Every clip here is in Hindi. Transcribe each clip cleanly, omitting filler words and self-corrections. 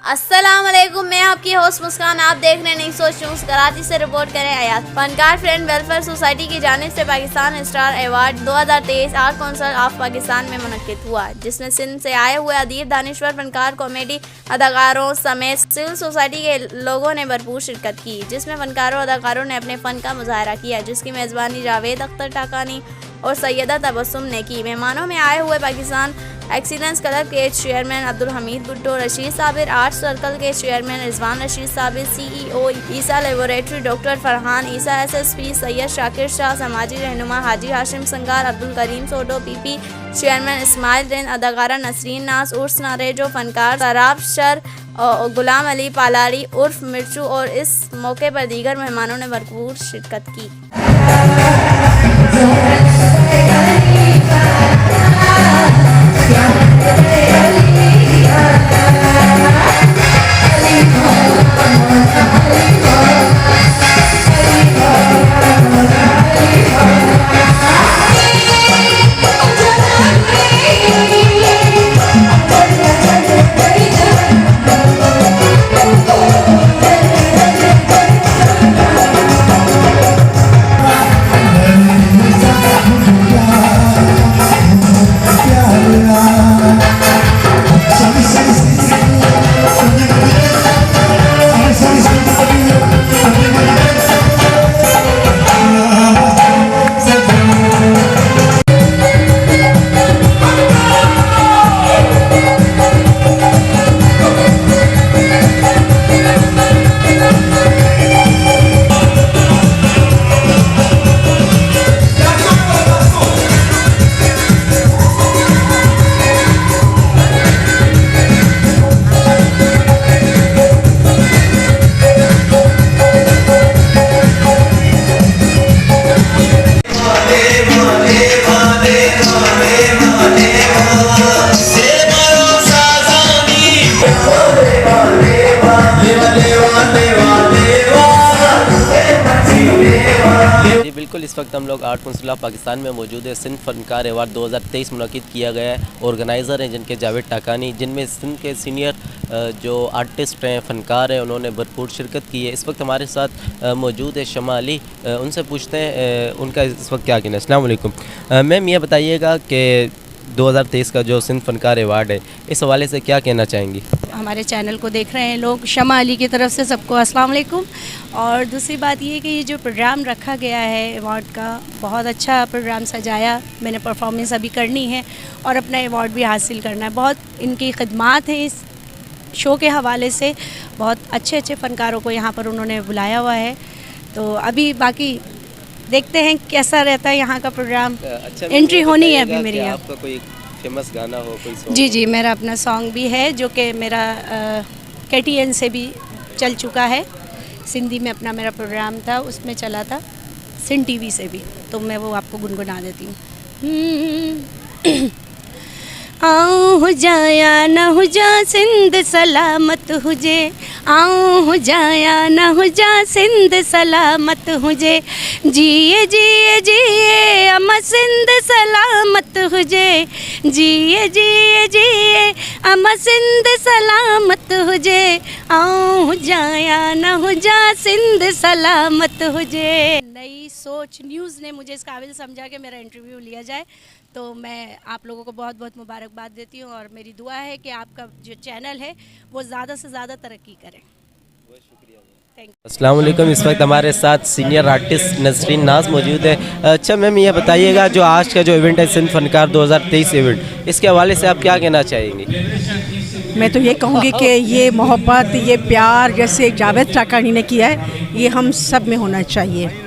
अस्सलाम वालेकुम, मैं आपकी होस्ट मुस्कान। आप देख रहे हैं नहीं सोच न्यूज़। कराची से रिपोर्ट करें आयात। फनकार फ्रेंड वेलफेयर सोसाइटी की जानिब से Pakistan star award 2023 art council of Pakistan में मुनक्किद हुआ, जिसमें सिंध से आए हुए अदीब, दानिश्वर, फनकार, कॉमेडी अदाकारों समेत सिविल सोसाइटी के लोगों ने भरपूर शिरकत की, जिसमें फनकारों अदाकारों ने अपने फ़न का मुजाहरा किया, जिसकी मेज़बानी जावेद अख्तर टाकानी और सैयदा तबस्सुम ने की। मेहमानों में आए हुए पाकिस्तान एक्सीलेंस क्लब के chairman Abdul Hamid Bhutto, Rashid Sabir, art circle के चेयरमैन रिजवान रशीद साबिर, CEO ईसा लेबोरेटरी डॉक्टर फरहान ईसा, SSP सैयद शाकिर शाह, समाजी रहनुमा हाजी हाशिम संगार, अब्दुल करीम सोडो, PP चेयरमैन इस्माइल दिन, अदाकारा नसरीन नास उर्स नारेजो, फनकार सराब शर, गुलाम अली पालारी उर्फ मिर्चू और इस मौके पर दीगर मेहमानों ने भरपूर शिरकत की। बिल्कुल, इस वक्त हम लोग आर्ट काउंसिल ऑफ पाकिस्तान में मौजूद है। सिंध फनकार अवार्ड 2023 मुनक़िद किया गया है। ऑर्गेनाइज़र हैं जिनके जावेद टाकानी, जिनमें सिंध के सीनियर जो आर्टिस्ट हैं, फ़नकार हैं, उन्होंने भरपूर शिरकत की है। इस वक्त हमारे साथ मौजूद है शमा अली। उनसे पूछते हैं उनका इस वक्त क्या कहना है। अस्सलाम वालेकुम मैम, ये बताइएगा कि 2023 का जो सिंध फनकार अवार्ड है, इस हवाले से क्या कहना चाहेंगी? हमारे चैनल को देख रहे हैं लोग, शमा अली की तरफ से सबको अस्सलाम वालेकुम। और दूसरी बात ये कि ये जो प्रोग्राम रखा गया है अवार्ड का, बहुत अच्छा प्रोग्राम सजाया। मैंने परफॉर्मेंस अभी करनी है और अपना अवार्ड भी हासिल करना है। बहुत इनकी खिदमात हैं इस शो के हवाले से। बहुत अच्छे अच्छे फ़नकारों को यहाँ पर उन्होंने बुलाया हुआ है। तो अभी बाकी देखते हैं कैसा रहता है यहाँ का प्रोग्राम। अच्छा, एंट्री होनी है अभी मेरी। आपका कोई फेमस गाना हो, कोई सॉन्ग? जी, मेरा अपना सॉन्ग भी है जो कि मेरा KTN से भी चल चुका है। सिंधी में अपना मेरा प्रोग्राम था, उसमें चला था। सिंध TV से भी, तो मैं वो आपको गुनगुना देती हूँ। आऊँ हो जाया न हो जा सिंध सलामत हुजे, आऊँ हो जाया न हो जा सिंध सलामत हुजे, जिए जिए जिए अमा सिंध सलामत हुजे, जिए जिए जिए अमा सिंध सलामत हुजे, आऊँ हो जाया न हो जा सिंध सलामत हुजे। नई सोच न्यूज़ ने मुझे इस काबिल समझा कि मेरा इंटरव्यू लिया जाए, तो मैं आप लोगों को बहुत बहुत मुबारकबाद देती हूँ और मेरी दुआ है कि आपका जो चैनल है वो ज़्यादा से ज़्यादा तरक्की करे। अस्सलाम वालेकुम। इस वक्त हमारे साथ सीनियर आर्टिस्ट नसरीन नाज मौजूद है। अच्छा मैम, ये बताइएगा जो आज का जो इवेंट है सिंध फनकार 2023 इवेंट, इसके हवाले से आप क्या कहना चाहेंगी? मैं तो ये कहूँगी कि ये मोहब्बत, ये प्यार जैसे जावेद टाकानी ने किया है, ये हम सब में होना चाहिए।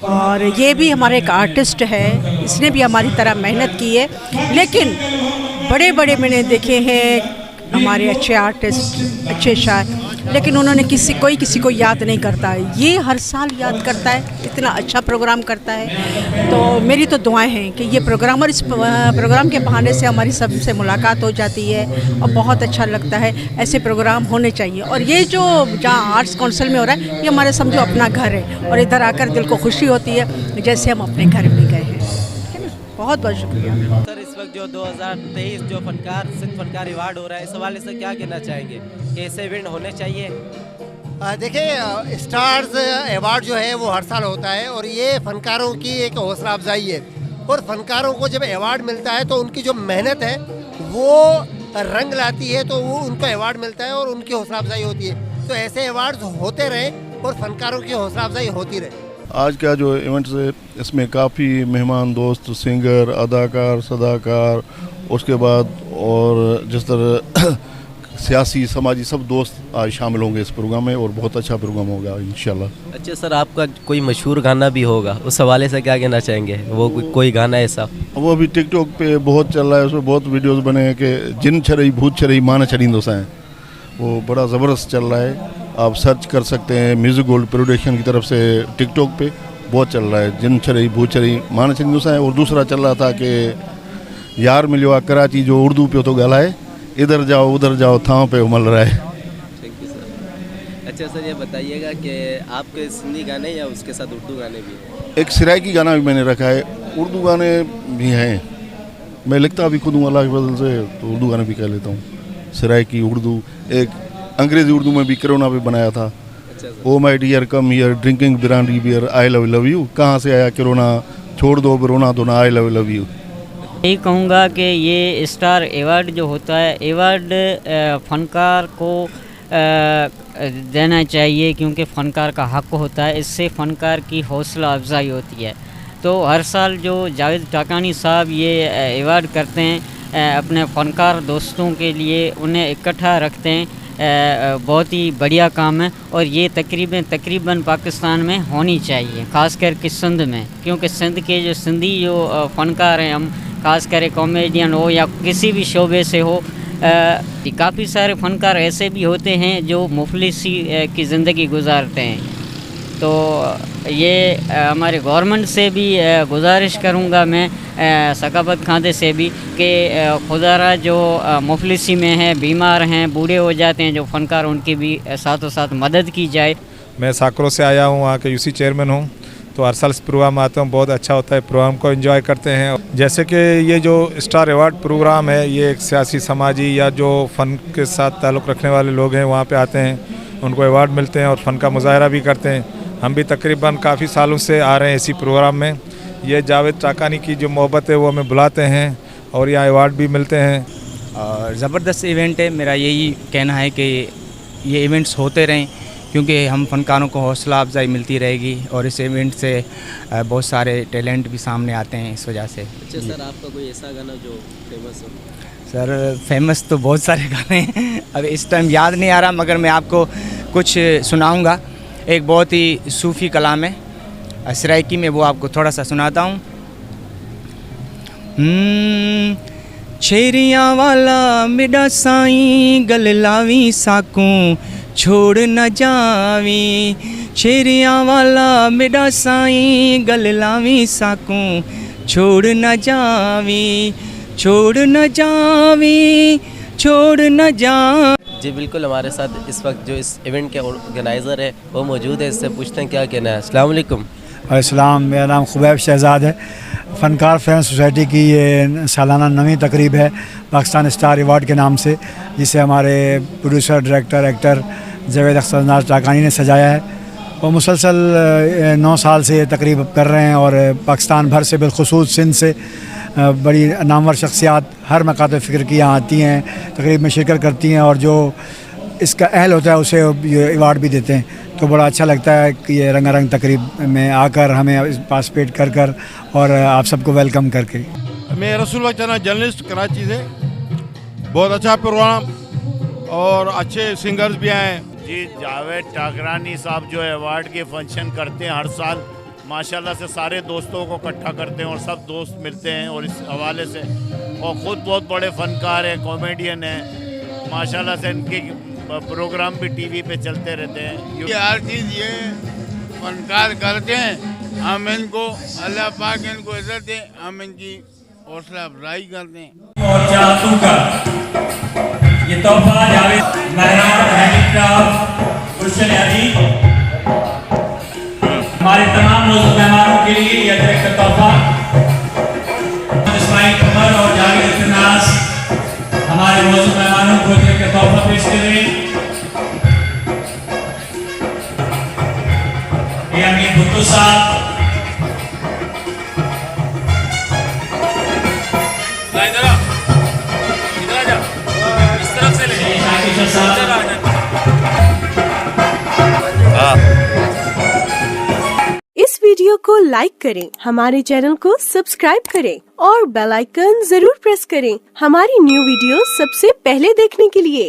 और ये भी हमारा एक आर्टिस्ट है, इसने भी हमारी तरह मेहनत की है। लेकिन बड़े बड़े मैंने देखे हैं हमारे अच्छे आर्टिस्ट, अच्छे शायर, लेकिन उन्होंने किसी को याद नहीं करता है। ये हर साल याद करता है, इतना अच्छा प्रोग्राम करता है। तो मेरी तो दुआएं हैं कि ये प्रोग्राम और इस प्रोग्राम के बहाने से हमारी सबसे मुलाकात हो जाती है और बहुत अच्छा लगता है। ऐसे प्रोग्राम होने चाहिए। और ये जो जहाँ आर्ट्स काउंसिल में हो रहा है, ये हमारे समझो अपना घर है और इधर आकर दिल को खुशी होती है जैसे हम अपने घर में गए हैं। बहुत बहुत शुक्रिया। सर, इस वक्त जो 2023 जो सिंध फनकार अवार्ड हो रहा है, इस हवाले से क्या कहना चाहेंगे कि ऐसे इवेंट होने चाहिए? देखिए, स्टार्स अवार्ड जो है वो हर साल होता है और ये फनकारों की एक हौसला अफजाई है। और फनकारों को जब अवार्ड मिलता है तो उनकी जो मेहनत है वो रंग लाती है, तो वो उनको अवार्ड मिलता है और उनकी हौसला अफजाई होती है। तो ऐसे अवार्ड होते रहे और फनकारों की हौसला अफजाई होती रहे। आज का जो इवेंट्स है इसमें काफ़ी मेहमान दोस्त, सिंगर, अदाकार, सदाकार, उसके बाद और जिस तरह सियासी समाजी सब दोस्त आज शामिल होंगे इस प्रोग्राम में और बहुत अच्छा प्रोग्राम होगा इंशाल्लाह। अच्छा सर, आपका कोई मशहूर गाना भी होगा, उस हवाले से क्या कहना चाहेंगे? वो कोई गाना ऐसा? वो अभी टिकटॉक पे बहुत चल रहा है, उसमें बहुत वीडियोस बने हैं कि जिन छरई भूत छरई माना छड़ींदो सां, वो बड़ा ज़बरदस्त चल रहा है। आप सर्च कर सकते हैं, म्यूज़िक गोल्ड प्रोडक्शन की तरफ से टिकटॉक पे बहुत चल रहा है, जिन छरई भूत छरई माना छड़ींदो सां। और दूसरा चल रहा था कि यार मिलियो आ कराची जो उर्दू पे तो ॻाल्हाए, इधर जाओ उधर जाओ थां पे उमल रहा है। Thank you sir. अच्छा सर, ये बताइएगा कि आपके सिंधी गाने या उसके साथ उर्दू गाने भी हैं? एक सिराइकी गाना भी मैंने रखा है, उर्दू गाने भी हैं। मैं लिखता भी खुद हूँ अल्लाह के फजल से, तो उर्दू गाने भी कह लेता हूँ। सिराइकी उर्दू, एक अंग्रेज़ी उर्दू में भी कोरोना पे बनाया था। Oh my dear come here drinking brandy beer, I love you. कहाँ से आया कोरोना, छोड़ दो रोना तो ना, आई लव यू। यही कहूँगा कि ये स्टार अवार्ड जो होता है, अवार्ड फ़नकार को देना चाहिए, क्योंकि फ़नकार का हक़ होता है। इससे फ़नकार की हौसला अफजाई होती है। तो हर साल जो जावेद टाकानी साहब ये अवार्ड करते हैं अपने फ़नकार दोस्तों के लिए, उन्हें इकट्ठा रखते हैं, बहुत ही बढ़िया काम है। और ये तकरीबन पाकिस्तान में होनी चाहिए, ख़ास करके सिंध में, क्योंकि सिंध के जो सिंधी जो फ़नकार हैं, हम ख़ास कर कॉमेडियन हो या किसी भी शोबे से हो, काफ़ी सारे फ़नकार ऐसे भी होते हैं जो मुफलिसी की ज़िंदगी गुजारते हैं। तो ये हमारे गवर्नमेंट से भी गुजारिश करूँगा मैं, सकाफत खाते से भी, कि खुदारा जो मुफलिसी में हैं, बीमार हैं, बूढ़े हो जाते हैं जो फ़नकार, उनकी भी साथों साथ मदद की जाए। मैं साकरों से आया हूँ, वहाँ के यूसी चेयरमैन हूँ। तो हर साल इस प्रोग्राम में आता हूँ, बहुत अच्छा होता है, प्रोग्राम को एंजॉय करते हैं। जैसे कि ये जो स्टार अवार्ड प्रोग्राम है, ये एक सियासी समाजी या जो फ़न के साथ ताल्लुक़ रखने वाले लोग हैं वहाँ पे आते हैं, उनको अवार्ड मिलते हैं और फ़न का मुजाहरा भी करते हैं। हम भी तकरीबन काफ़ी सालों से आ रहे हैं इसी प्रोग्राम में। ये जावेद टाकानी की जो मोहब्बत है वो हमें बुलाते हैं और यहाँ अवार्ड भी मिलते हैं। और ज़बरदस्त इवेंट है। मेरा यही कहना है कि ये इवेंट्स होते रहें, क्योंकि हम फ़नकारों को हौसला अफजाई मिलती रहेगी और इस इवेंट से बहुत सारे टैलेंट भी सामने आते हैं इस वजह से। अच्छा सर, आपका कोई ऐसा गाना जो फेमस हो? सर फेमस तो बहुत सारे गाने हैं, अब इस टाइम याद नहीं आ रहा, मगर मैं आपको कुछ सुनाऊंगा। एक बहुत ही सूफ़ी कलाम है सराइकी में, वो आपको थोड़ा सा सुनाता हूँ। छेरिया वाला मिडा साईं गल लावी साकूं छोड़ न जावी, छेरिया वाला मिडा साईं गल लावी साकूं छोड़ न जावी, छोड़ न जावी, छोड़ न जा। जी बिल्कुल, हमारे साथ इस वक्त जो इस इवेंट के ऑर्गेनाइज़र है वो मौजूद है, इससे पूछते हैं क्या कहना है। अस्सलाम वालेकुम। अस्सलाम, मेरा नाम खुबैब शहजाद है। फ़नकार फ्रेंड्स सोसाइटी की ये सालाना 9वीं तकरीब है पाकिस्तान स्टार अवार्ड के नाम से, जिसे हमारे producer, director, actor Javed Akhtar टाकानी ने सजाया है। वो मुसलसल 9 साल से ये तकरीब कर रहे हैं और पाकिस्तान भर से, बिलखुसूस सिंध से बड़ी नामवर शख्सियात हर मकात फ़िक्र की यहाँ आती हैं, तकरीब में शिरकत करती हैं और जो इसका अहल होता है उसे ये अवार्ड भी देते हैं। तो बड़ा अच्छा लगता है कि ये रंगारंग तकरीब में आकर हमें पार्टिसिपेट कर कर और आप सबको वेलकम करके। मैं रसूल वक्तना जर्नलिस्ट कराची से। बहुत अच्छा प्रोग्राम और अच्छे सिंगर्स भी आए। जी, जावेद टाकरानी साहब जो है अवार्ड के फंक्शन करते हैं हर साल, माशाल्लाह से सारे दोस्तों को इकट्ठा करते हैं और सब दोस्त मिलते हैं और इस हवाले से, और ख़ुद बहुत बड़े फ़नकार हैं, कॉमेडियन हैं, माशाल्लाह से इनके प्रोग्राम भी टीवी पे चलते रहते हैं। ये हर चीज़ ये फनकार करते हैं, हम इनको अल्लाह पाक इनको इज़्ज़त दे, हम इनकी हौसला अफजाई करते हैं। ये तोहफा जावेद महरान हैंडीक्राफ्ट गुलशन अली हमारे तमाम मेहमानों के लिए यह तोहफा इस्माइल कमर और जावेद हमारे मौजूद मेहमानों को एक तोहफा पेश करें। ये अमीन भुट्टो साहब, इस तरफ से ले इस वीडियो को लाइक करें, हमारे चैनल को सब्सक्राइब करें और बेल आइकन जरूर प्रेस करें हमारी न्यू वीडियो सबसे पहले देखने के लिए।